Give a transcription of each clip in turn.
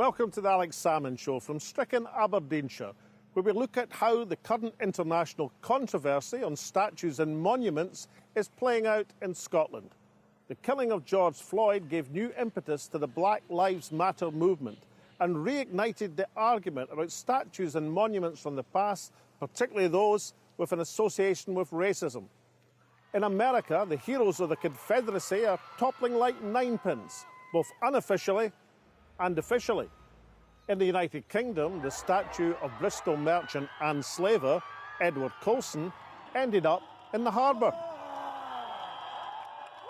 Welcome to the Alex Salmond Show from Stricken, Aberdeenshire, where we look at how the current international controversy on statues and monuments is playing out in Scotland. The killing of George Floyd gave new impetus to the Black Lives Matter movement and reignited the argument about statues and monuments from the past, particularly those with an association with racism. In America, the heroes of the Confederacy are toppling like ninepins, both unofficially and officially. In the United Kingdom, the statue of Bristol merchant and slaver Edward Colson ended up in the harbour.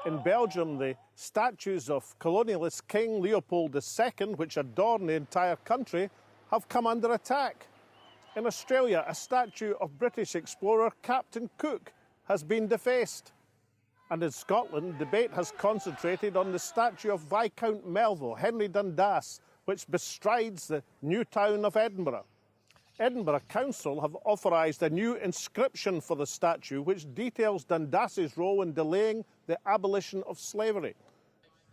In Belgium, the statues of colonialist King Leopold II, which adorn the entire country, have come under attack. In Australia, a statue of British explorer Captain Cook has been defaced. And in Scotland, debate has concentrated on the statue of Viscount Melville, Henry Dundas, which bestrides the new town of Edinburgh. Edinburgh Council have authorised a new inscription for the statue which details Dundas's role in delaying the abolition of slavery.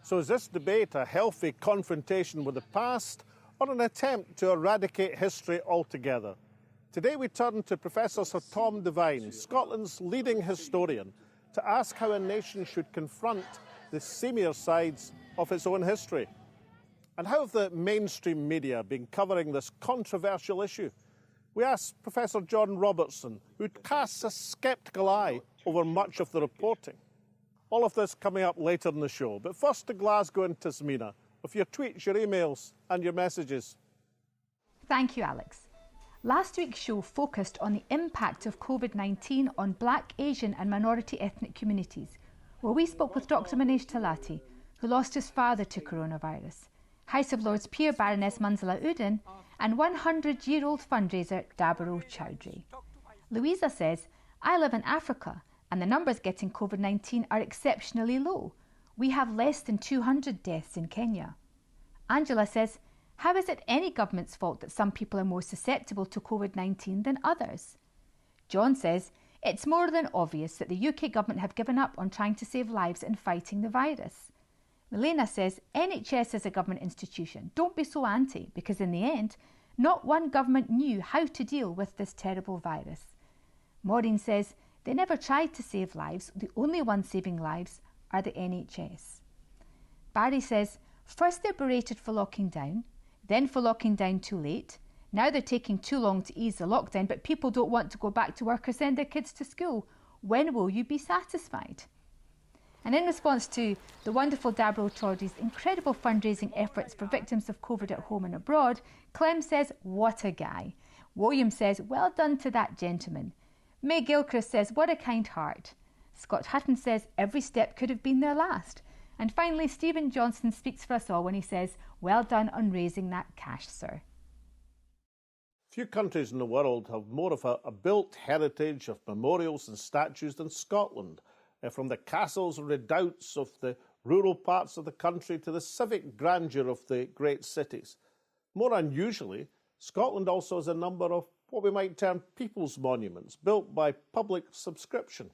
So is this debate a healthy confrontation with the past or an attempt to eradicate history altogether? Today we turn to Professor Sir Tom Devine, Scotland's leading historian, to ask how a nation should confront the seamier sides of its own history. And how have the mainstream media been covering this controversial issue? We asked Professor John Robertson, who casts a sceptical eye over much of the reporting. All of this coming up later in the show. But first to Glasgow and Tasmina, with your tweets, your emails and your messages. Thank you, Alex. Last week's show focused on the impact of COVID-19 on Black, Asian and minority ethnic communities, where we spoke with Dr Manish Talati, who lost his father to coronavirus, House of Lords peer Baroness Manzala Udin and 100-year-old fundraiser Dabaro Chowdhury. Louisa says, I live in Africa and the numbers getting COVID-19 are exceptionally low. We have less than 200 deaths in Kenya. Angela says, how is it any government's fault that some people are more susceptible to COVID-19 than others? John says, it's more than obvious that the UK government have given up on trying to save lives in fighting the virus. Milena says, NHS is a government institution. Don't be so anti, because in the end, not one government knew how to deal with this terrible virus. Maureen says, they never tried to save lives. The only ones saving lives are the NHS. Barry says, first they're berated for locking down, then for locking down too late. Now they're taking too long to ease the lockdown, but people don't want to go back to work or send their kids to school. When will you be satisfied? And in response to the wonderful Dabro Chowdhury's incredible fundraising efforts for victims of COVID at home and abroad, Clem says, what a guy. William says, well done to that gentleman. May Gilchrist says, what a kind heart. Scott Hutton says, every step could have been their last. And finally, Stephen Johnson speaks for us all when he says, well done on raising that cash, sir. Few countries in the world have more of a built heritage of memorials and statues than Scotland. From the castles and redoubts of the rural parts of the country to the civic grandeur of the great cities. More unusually, Scotland also has a number of what we might term people's monuments, built by public subscription.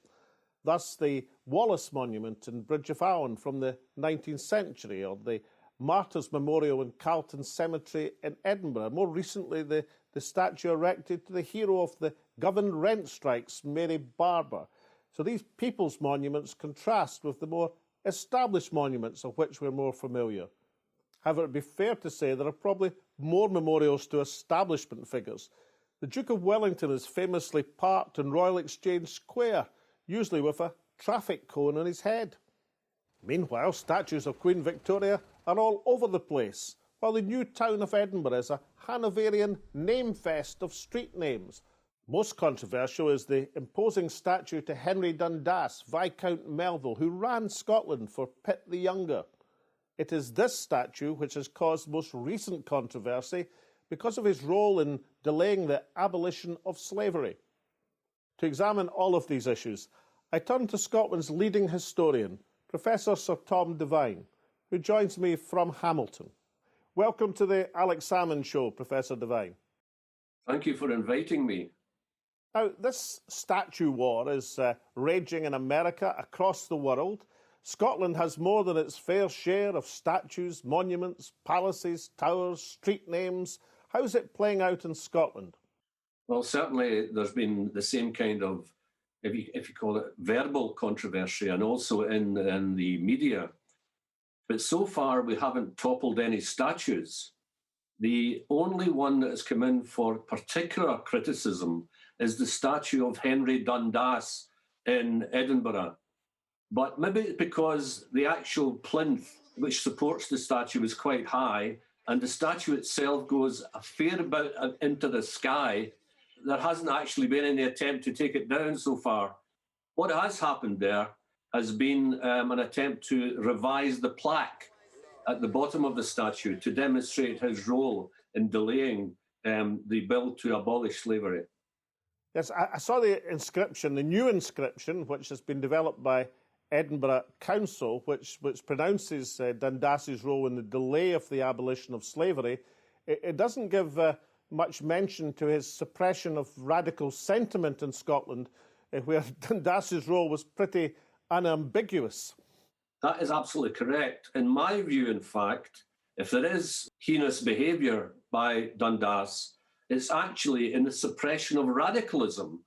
Thus the Wallace Monument in Bridge of Allen from the 19th century, or the Martyrs Memorial in Carlton Cemetery in Edinburgh. More recently, the statue erected to the hero of the governed rent strikes, Mary Barber. So these people's monuments contrast with the more established monuments of which we're more familiar. However, it would be fair to say there are probably more memorials to establishment figures. The Duke of Wellington is famously parked in Royal Exchange Square, usually with a traffic cone on his head. Meanwhile, statues of Queen Victoria are all over the place, while the new town of Edinburgh is a Hanoverian name fest of street names. Most controversial is the imposing statue to Henry Dundas, Viscount Melville, who ran Scotland for Pitt the Younger. It is this statue which has caused most recent controversy because of his role in delaying the abolition of slavery. To examine all of these issues, I turn to Scotland's leading historian, Professor Sir Tom Devine, who joins me from Hamilton. Welcome to the Alex Salmond Show, Professor Devine. Thank you for inviting me. Now, this statue war is raging in America, across the world. Scotland has more than its fair share of statues, monuments, palaces, towers, street names. How's it playing out in Scotland? Well, certainly there's been the same kind of, if you call it, verbal controversy, and also in the media. But so far, we haven't toppled any statues. The only one that has come in for particular criticism is the statue of Henry Dundas in Edinburgh. But maybe it's because the actual plinth which supports the statue is quite high, and the statue itself goes a fair bit into the sky. There hasn't actually been any attempt to take it down so far. What has happened there has been an attempt to revise the plaque at the bottom of the statue to demonstrate his role in delaying the bill to abolish slavery. Yes, I saw the inscription, the new inscription, which has been developed by Edinburgh Council, which pronounces Dundas's role in the delay of the abolition of slavery. It doesn't give much mention to his suppression of radical sentiment in Scotland, where Dundas's role was pretty unambiguous. That is absolutely correct. In my view, in fact, if there is heinous behaviour by Dundas, it's actually in the suppression of radicalism,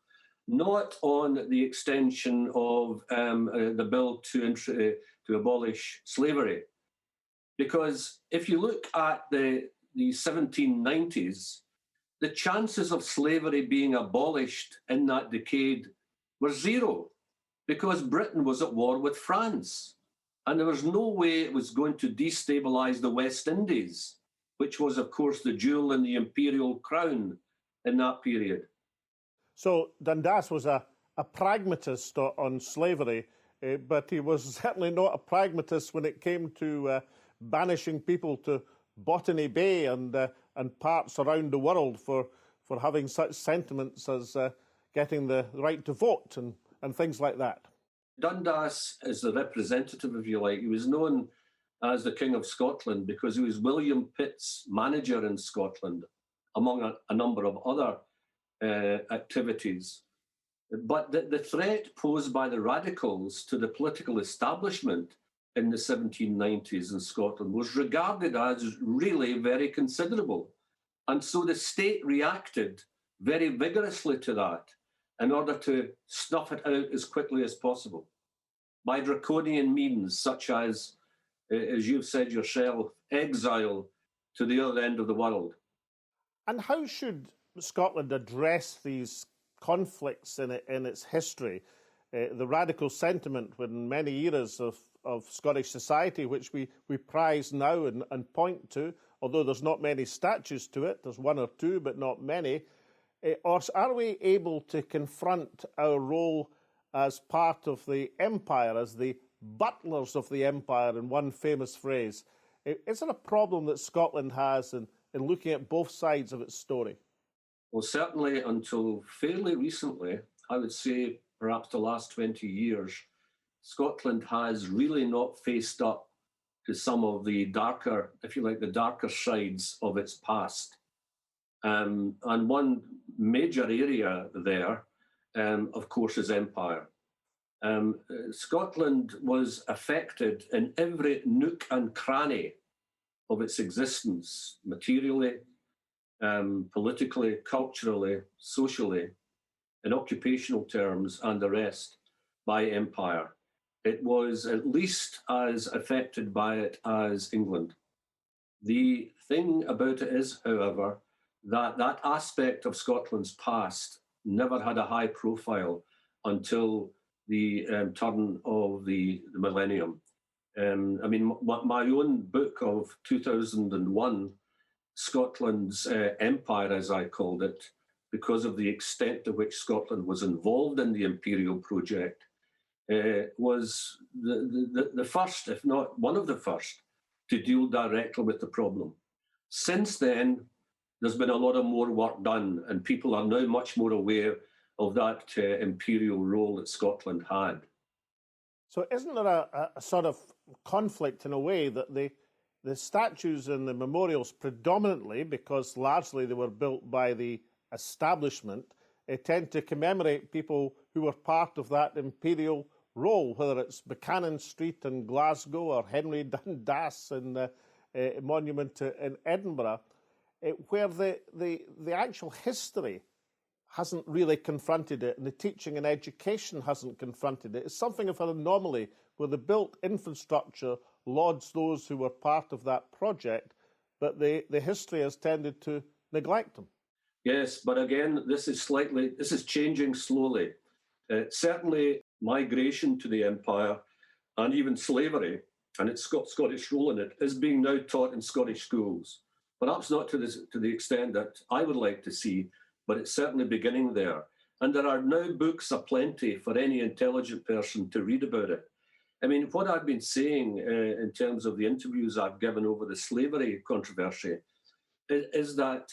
not on the extension of the bill to abolish slavery. Because if you look at the 1790s, the chances of slavery being abolished in that decade were zero, because Britain was at war with France. And there was no way it was going to destabilise the West Indies, which was, of course, the jewel in the imperial crown in that period. So Dundas was a pragmatist on slavery, but he was certainly not a pragmatist when it came to banishing people to Botany Bay and parts around the world for having such sentiments as getting the right to vote and things like that. Dundas is the representative, if you like. He was known as the King of Scotland because he was William Pitt's manager in Scotland, among a number of other activities. But the threat posed by the radicals to the political establishment in the 1790s in Scotland was regarded as really very considerable. And so the state reacted very vigorously to that in order to snuff it out as quickly as possible by draconian means such as you've said yourself, exile to the other end of the world. And how should Scotland address these conflicts in its history? The radical sentiment within many eras of Scottish society, which we prize now and point to, although there's not many statues to it, there's one or two, but not many. Or are we able to confront our role as part of the empire, as the butlers of the empire, in one famous phrase? Is it a problem that Scotland has in looking at both sides of its story? Well, certainly until fairly recently, I would say perhaps the last 20 years, Scotland has really not faced up to some of the darker, if you like, the darker sides of its past. And one major area there, of course, is empire. Scotland was affected in every nook and cranny of its existence, materially, politically, culturally, socially, in occupational terms and the rest, by empire. It was at least as affected by it as England. The thing about it is, however, that aspect of Scotland's past never had a high profile until the turn of the millennium. My own book of 2001, Scotland's Empire, as I called it, because of the extent to which Scotland was involved in the imperial project, was the first, if not one of the first, to deal directly with the problem. Since then, there's been a lot of more work done, and people are now much more aware of that imperial role that Scotland had. So isn't there a sort of conflict in a way that the statues and the memorials predominantly, because largely they were built by the establishment, tend to commemorate people who were part of that imperial role, whether it's Buchanan Street in Glasgow or Henry Dundas in the monument in Edinburgh, where the actual history hasn't really confronted it, and the teaching and education hasn't confronted it. It's something of an anomaly where the built infrastructure lauds those who were part of that project, but the history has tended to neglect them. Yes, but again, this is changing slowly. Certainly, migration to the empire and even slavery, and its Scottish role in it, is being now taught in Scottish schools. Perhaps not to the extent that I would like to see, but it's certainly beginning there. And there are now books aplenty for any intelligent person to read about it. I mean, what I've been saying in terms of the interviews I've given over the slavery controversy is that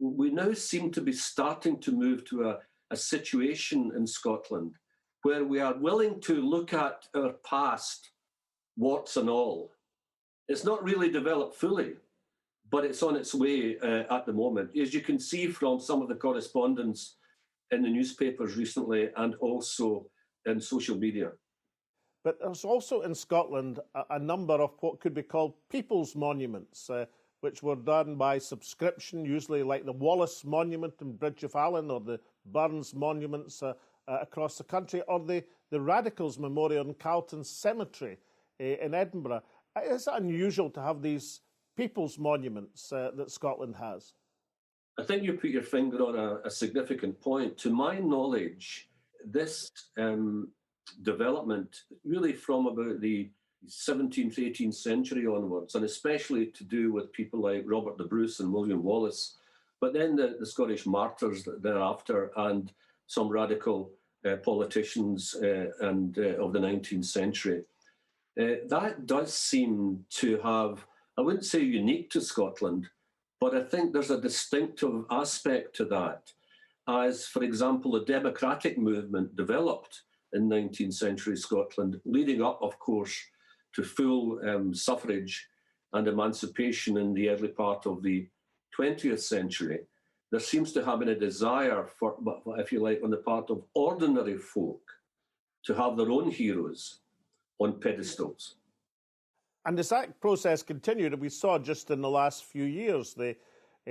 we now seem to be starting to move to a situation in Scotland where we are willing to look at our past, warts and all. It's not really developed fully, but it's on its way at the moment, as you can see from some of the correspondence in the newspapers recently and also in social media. But there's also in Scotland a number of what could be called people's monuments, which were done by subscription, usually like the Wallace Monument in Bridge of Allen or the Burns monuments across the country, or the Radicals Memorial in Carlton Cemetery in Edinburgh. Is it unusual to have these people's monuments that Scotland has? I think you put your finger on a significant point. To my knowledge, this development really from about the 17th, 18th century onwards, and especially to do with people like Robert the Bruce and William Wallace, but then the Scottish martyrs thereafter and some radical politicians of the 19th century. That does seem to have, I wouldn't say unique to Scotland, but I think there's a distinctive aspect to that. As, for example, the democratic movement developed in 19th century Scotland, leading up, of course, to full suffrage and emancipation in the early part of the 20th century, there seems to have been a desire for, if you like, on the part of ordinary folk to have their own heroes on pedestals. And as that process continued, we saw just in the last few years, the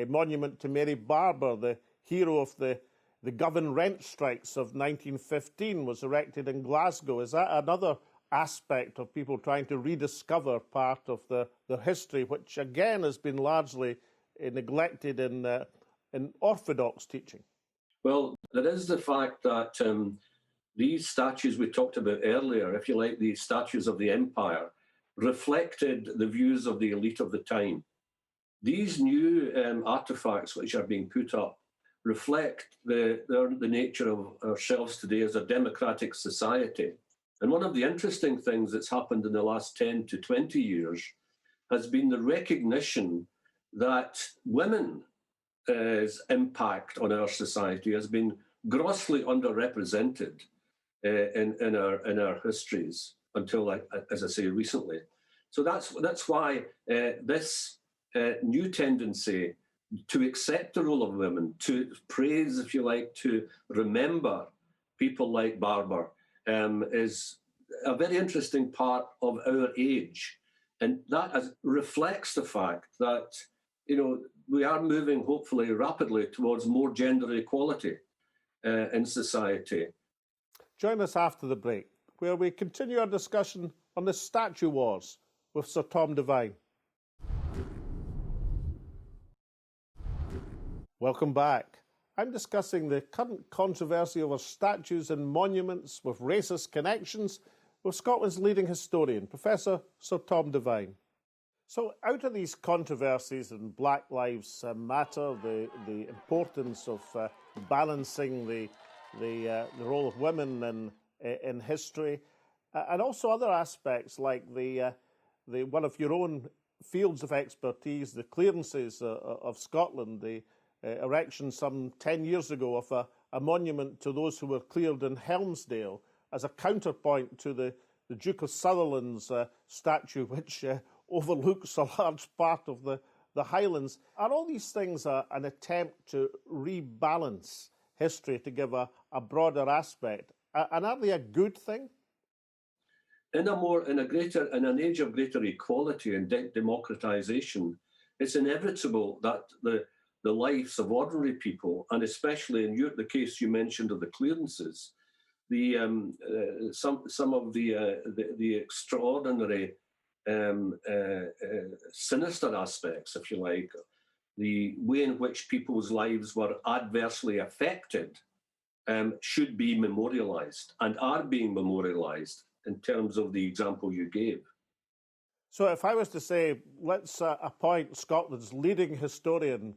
monument to Mary Barber, the hero of the Govan rent strikes of 1915, was erected in Glasgow. Is that another aspect of people trying to rediscover part of their history, which again has been largely neglected in orthodox teaching? Well, there is the fact that these statues we talked about earlier, if you like, the statues of the empire, reflected the views of the elite of the time. These new artifacts which are being put up reflect the nature of ourselves today as a democratic society. And one of the interesting things that's happened in the last 10 to 20 years has been the recognition that women's impact on our society has been grossly underrepresented in our histories until, as I say, recently. So that's why this new tendency to accept the role of women, to praise, if you like, to remember people like Barber, is a very interesting part of our age. And that reflects the fact that, we are moving hopefully rapidly towards more gender equality in society. Join us after the break, where we continue our discussion on the statue wars with Sir Tom Devine. Welcome back. I'm discussing the current controversy over statues and monuments with racist connections with Scotland's leading historian, Professor Sir Tom Devine. So out of these controversies and Black Lives Matter, the importance of balancing the role of women in history, and also other aspects like the one of your own fields of expertise, the clearances of Scotland, the erection some 10 years ago of a monument to those who were cleared in Helmsdale as a counterpoint to the Duke of Sutherland's statue, which overlooks a large part of the Highlands. Are all these things an attempt to rebalance history to give a broader aspect? And are they a good thing? in an age of greater equality and democratization, it's inevitable that the lives of ordinary people, and especially in the case you mentioned of the clearances, some of the extraordinary sinister aspects, if you like, the way in which people's lives were adversely affected, should be memorialized and are being memorialized in terms of the example you gave. So if I was to say, let's appoint Scotland's leading historian,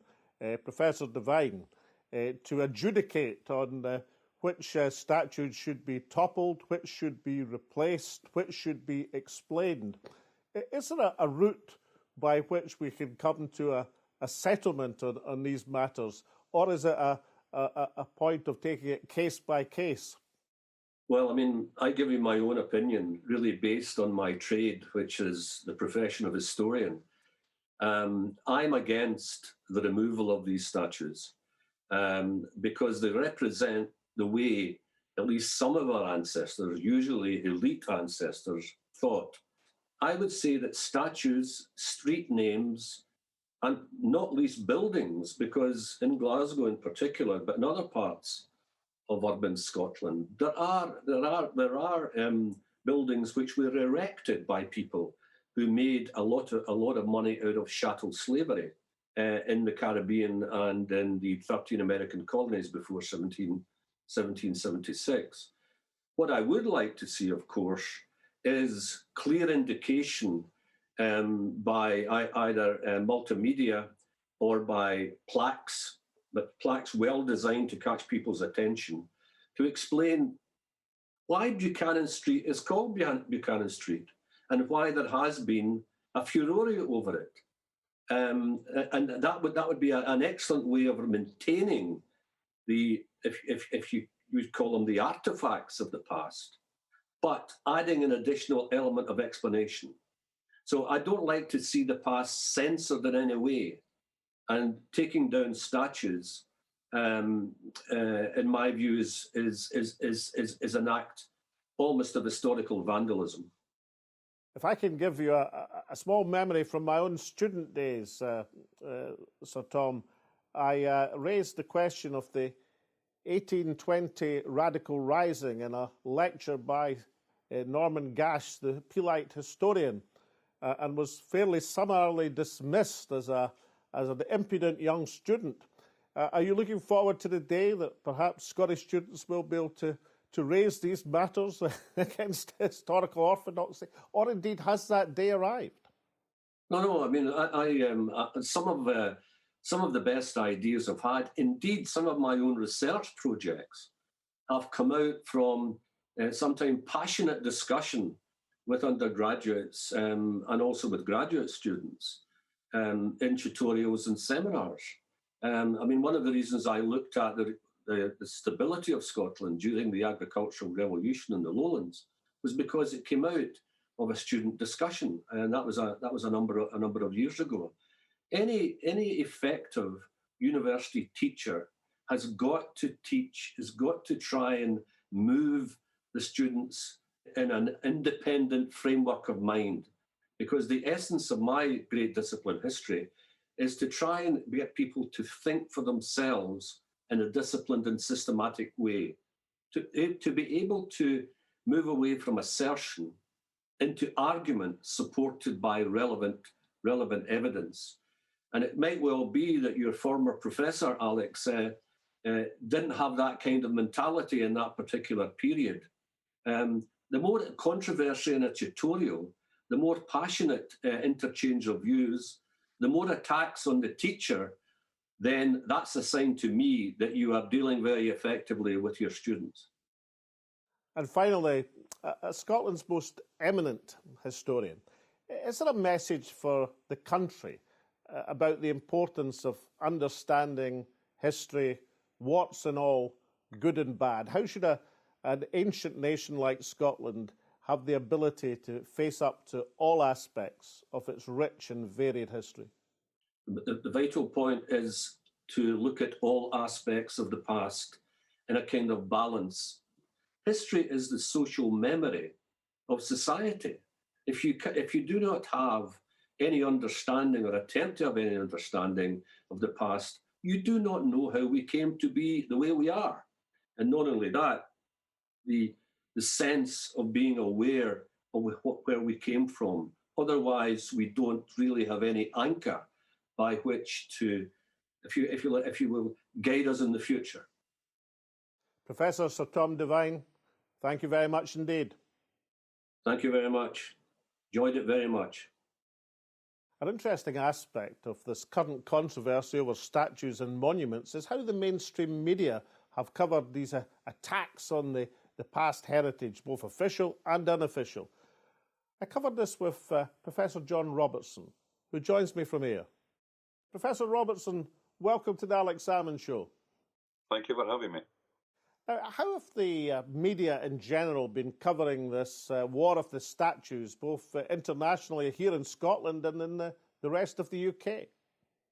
Professor Devine, to adjudicate on which statues should be toppled, which should be replaced, which should be explained, is there a route by which we can come to a settlement on these matters, or is it a point of taking it case by case? Well, I mean, I give you my own opinion, really based on my trade, which is the profession of historian. I'm against the removal of these statues because they represent the way at least some of our ancestors, usually elite ancestors, thought. I would say that statues, street names, and not least buildings, because in Glasgow in particular, but in other parts of urban Scotland, there are buildings which were erected by people who made a lot of money out of chattel slavery in the Caribbean and in the 13 American colonies before 1776. What I would like to see, of course, is clear indication by either multimedia or by plaques, but plaques well designed to catch people's attention, to explain why Buchanan Street is called Buchanan Street and why there has been a furore over it. And that would be an excellent way of maintaining the, if you would call them the artifacts of the past, but adding an additional element of explanation. So I don't like to see the past censored in any way, and taking down statues, in my view, is an act almost of historical vandalism. If I can give you a small memory from my own student days, Sir Tom, I raised the question of the 1820 Radical Rising in a lecture by Norman Gash, the Peelite historian, and was fairly summarily dismissed as an impudent young student. Are you looking forward to the day that perhaps Scottish students will be able to raise these matters against historical orthodoxy, or indeed has that day arrived? No. I mean, some of the best ideas I've had, indeed, some of my own research projects, have come out from sometimes passionate discussion with undergraduates and also with graduate students in tutorials and seminars. I mean, one of the reasons I looked at the stability of Scotland during the agricultural revolution in the lowlands was because it came out of a student discussion, and that was a number of years ago. Any effective university teacher has got to teach, has got to try and move the students in an independent framework of mind, because the essence of my great discipline, history, is to try and get people to think for themselves in a disciplined and systematic way, to be able to move away from assertion into argument supported by relevant evidence. And it might well be that your former professor, Alex, didn't have that kind of mentality in that particular period. The more controversy in a tutorial, the more passionate interchange of views, the more attacks on the teacher, then that's a sign to me that you are dealing very effectively with your students. And finally, Scotland's most eminent historian, is there a message for the country about the importance of understanding history, warts and all, good and bad? How should an ancient nation like Scotland have the ability to face up to all aspects of its rich and varied history? The vital point is to look at all aspects of the past in a kind of balance. History is the social memory of society. If you do not have any understanding or attempt to have any understanding of the past, you do not know how we came to be the way we are. And not only that, the sense of being aware of where we came from. Otherwise, we don't really have any anchor by which to, if you will, guide us in the future. Professor Sir Tom Devine, thank you very much indeed. Thank you very much. Enjoyed it very much. An interesting aspect of this current controversy over statues and monuments is how the mainstream media have covered these attacks on the past heritage, both official and unofficial. I covered this with Professor John Robertson, who joins me from here. Professor Robertson, welcome to the Alex Salmond Show. Thank you for having me. How have the media in general been covering this war of the statues, both internationally here in Scotland and in the rest of the UK?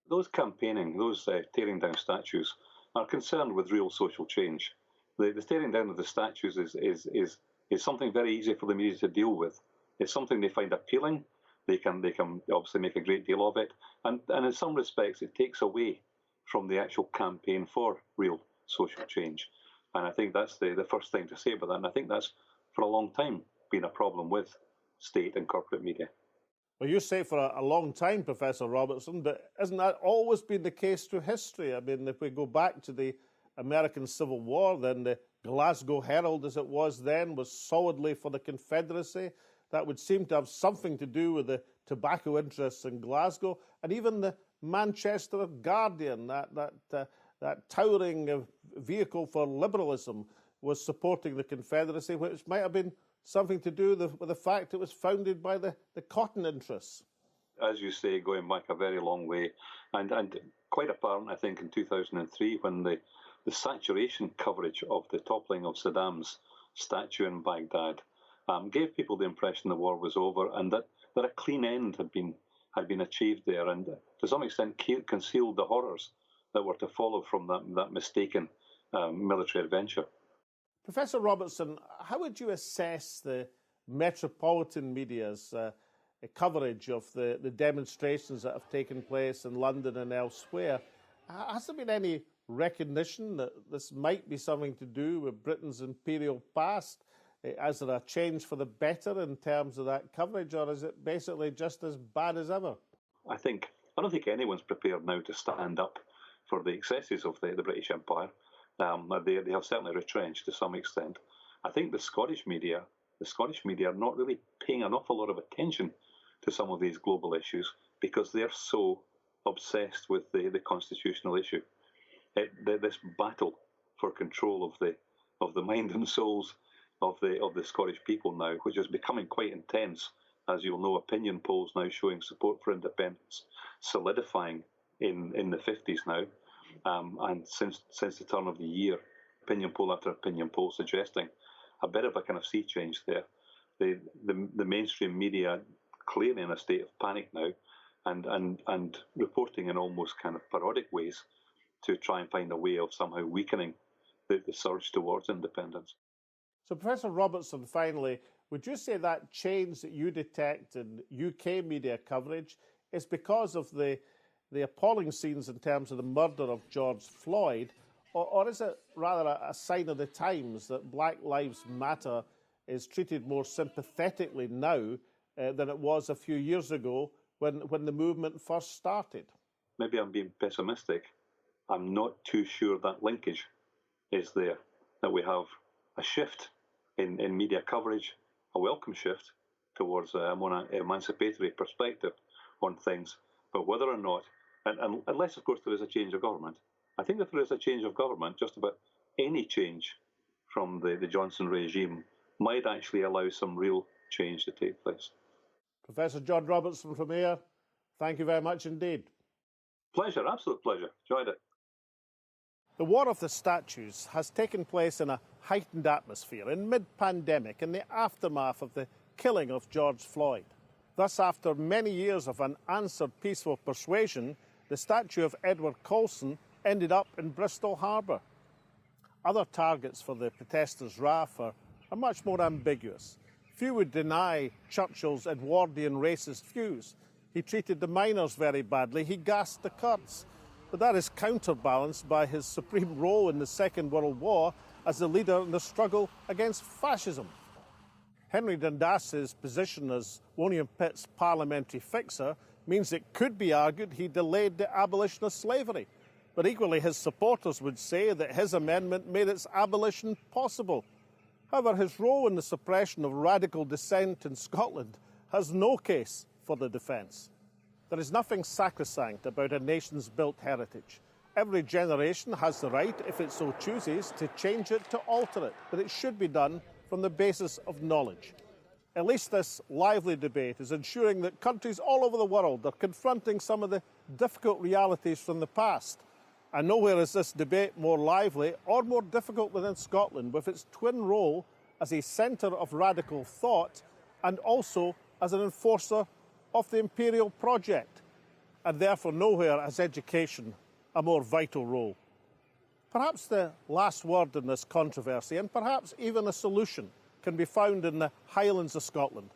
Those campaigning, those tearing down statues, are concerned with real social change. The tearing down of the statues is something very easy for the media to deal with. It's something they find appealing. They can obviously make a great deal of it, and in some respects it takes away from the actual campaign for real social change. And I think that's the first thing to say about that. And I think that's for a long time been a problem with state and corporate media. Well, you say for a long time, Professor Robertson, but hasn't that always been the case through history? I mean, if we go back to the American Civil War, then the Glasgow Herald, as it was then, was solidly for the Confederacy. That would seem to have something to do with the tobacco interests in Glasgow. And even the Manchester Guardian, that towering vehicle for liberalism, was supporting the Confederacy, which might have been something to do with the fact it was founded by the cotton interests. As you say, going back a very long way, and quite apparent, I think, in 2003, when the saturation coverage of the toppling of Saddam's statue in Baghdad gave people the impression the war was over and that a clean end had been achieved there, and to some extent concealed the horrors that were to follow from that mistaken military adventure. Professor Robertson, how would you assess the metropolitan media's coverage of the demonstrations that have taken place in London and elsewhere? Has there been any recognition that this might be something to do with Britain's imperial past? Is there a change for the better in terms of that coverage, or is it basically just as bad as ever? I don't think anyone's prepared now to stand up for the excesses of the British Empire. They have certainly retrenched to some extent. I think the Scottish media are not really paying an awful lot of attention to some of these global issues because they're so obsessed with the constitutional issue. This battle for control of the mind and souls of the Scottish people now, which is becoming quite intense, as you'll know, opinion polls now showing support for independence solidifying in the 50s now, and since the turn of the year, opinion poll after opinion poll suggesting a bit of a kind of sea change there. The mainstream media clearly in a state of panic now, and reporting in almost kind of parodic ways to try and find a way of somehow weakening the surge towards independence. So, Professor Robertson, finally, would you say that change that you detect in UK media coverage is because of the appalling scenes in terms of the murder of George Floyd, or is it rather a sign of the times that Black Lives Matter is treated more sympathetically now than it was a few years ago when the movement first started? Maybe I'm being pessimistic. I'm not too sure that linkage is there, that we have a shift in media coverage, a welcome shift towards a more emancipatory perspective on things. But whether or not, and unless, of course, there is a change of government, I think if there is a change of government, just about any change from the Johnson regime might actually allow some real change to take place. Professor John Robertson from here, thank you very much indeed. Pleasure, absolute pleasure. Enjoyed it. The War of the Statues has taken place in a heightened atmosphere in mid-pandemic in the aftermath of the killing of George Floyd. Thus, after many years of unanswered peaceful persuasion, the statue of Edward Colston ended up in Bristol Harbour. Other targets for the protesters' wrath are much more ambiguous. Few would deny Churchill's Edwardian racist views. He treated the miners very badly. He gassed the Kurds. But that is counterbalanced by his supreme role in the Second World War as the leader in the struggle against fascism. Henry Dundas's position as William Pitt's parliamentary fixer means it could be argued he delayed the abolition of slavery. But equally, his supporters would say that his amendment made its abolition possible. However, his role in the suppression of radical dissent in Scotland has no case for the defence. There is nothing sacrosanct about a nation's built heritage. Every generation has the right, if it so chooses, to change it, to alter it, but it should be done from the basis of knowledge. At least this lively debate is ensuring that countries all over the world are confronting some of the difficult realities from the past. And nowhere is this debate more lively or more difficult than in Scotland, with its twin role as a centre of radical thought and also as an enforcer of the imperial project. And therefore nowhere has education a more vital role. Perhaps the last word in this controversy, and perhaps even a solution, can be found in the Highlands of Scotland.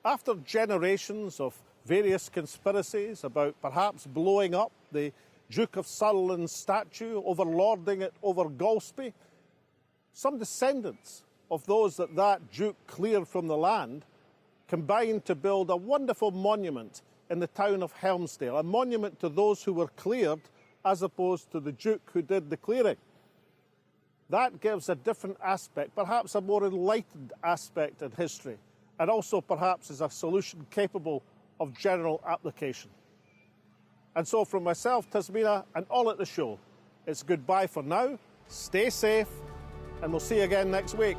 After generations of various conspiracies about perhaps blowing up the Duke of Sutherland's statue, overlording it over Golspie, some descendants of those that Duke cleared from the land combined to build a wonderful monument in the town of Helmsdale, a monument to those who were cleared as opposed to the Duke who did the clearing. That gives a different aspect, perhaps a more enlightened aspect in history, and also perhaps is a solution capable of general application. And so from myself, Tasmina, and all at the show, it's goodbye for now, stay safe, and we'll see you again next week.